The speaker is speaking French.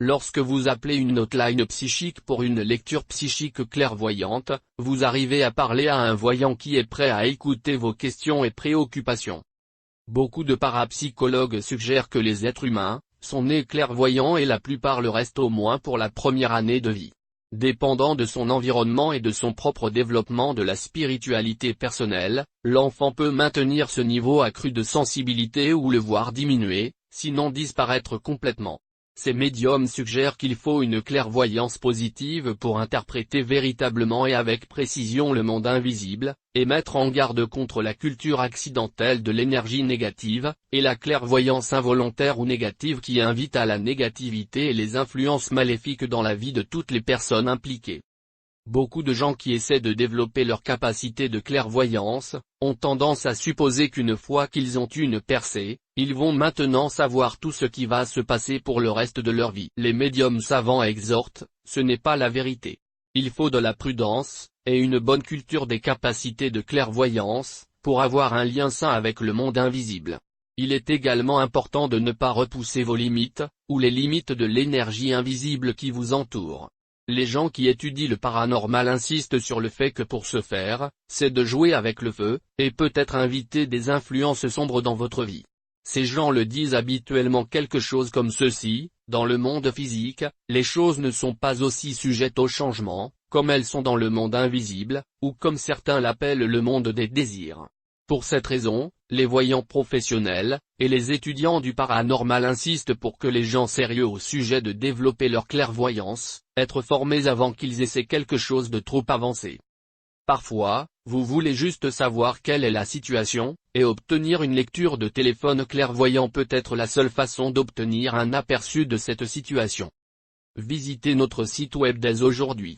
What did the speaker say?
Lorsque vous appelez une hotline psychique pour une lecture psychique clairvoyante, vous arrivez à parler à un voyant qui est prêt à écouter vos questions et préoccupations. Beaucoup de parapsychologues suggèrent que les êtres humains sont nés clairvoyants et la plupart le restent au moins pour la première année de vie. Dépendant de son environnement et de son propre développement de la spiritualité personnelle, l'enfant peut maintenir ce niveau accru de sensibilité ou le voir diminuer, sinon disparaître complètement. Ces médiums suggèrent qu'il faut une clairvoyance positive pour interpréter véritablement et avec précision le monde invisible, et mettre en garde contre la culture accidentelle de l'énergie négative, et la clairvoyance involontaire ou négative qui invite à la négativité et les influences maléfiques dans la vie de toutes les personnes impliquées. Beaucoup de gens qui essaient de développer leur capacité de clairvoyance, ont tendance à supposer qu'une fois qu'ils ont eu une percée, ils vont maintenant savoir tout ce qui va se passer pour le reste de leur vie. Les médiums savants exhortent, ce n'est pas la vérité. Il faut de la prudence, et une bonne culture des capacités de clairvoyance, pour avoir un lien sain avec le monde invisible. Il est également important de ne pas repousser vos limites, ou les limites de l'énergie invisible qui vous entoure. Les gens qui étudient le paranormal insistent sur le fait que pour ce faire, c'est de jouer avec le feu, et peut-être inviter des influences sombres dans votre vie. Ces gens le disent habituellement quelque chose comme ceci: dans le monde physique, les choses ne sont pas aussi sujettes au changement, comme elles sont dans le monde invisible, ou comme certains l'appellent le monde des désirs. Pour cette raison, les voyants professionnels, et les étudiants du paranormal insistent pour que les gens sérieux au sujet de développer leur clairvoyance, être formés avant qu'ils essaient quelque chose de trop avancé. Parfois, vous voulez juste savoir quelle est la situation, et obtenir une lecture de téléphone clairvoyant peut être la seule façon d'obtenir un aperçu de cette situation. Visitez notre site web dès aujourd'hui.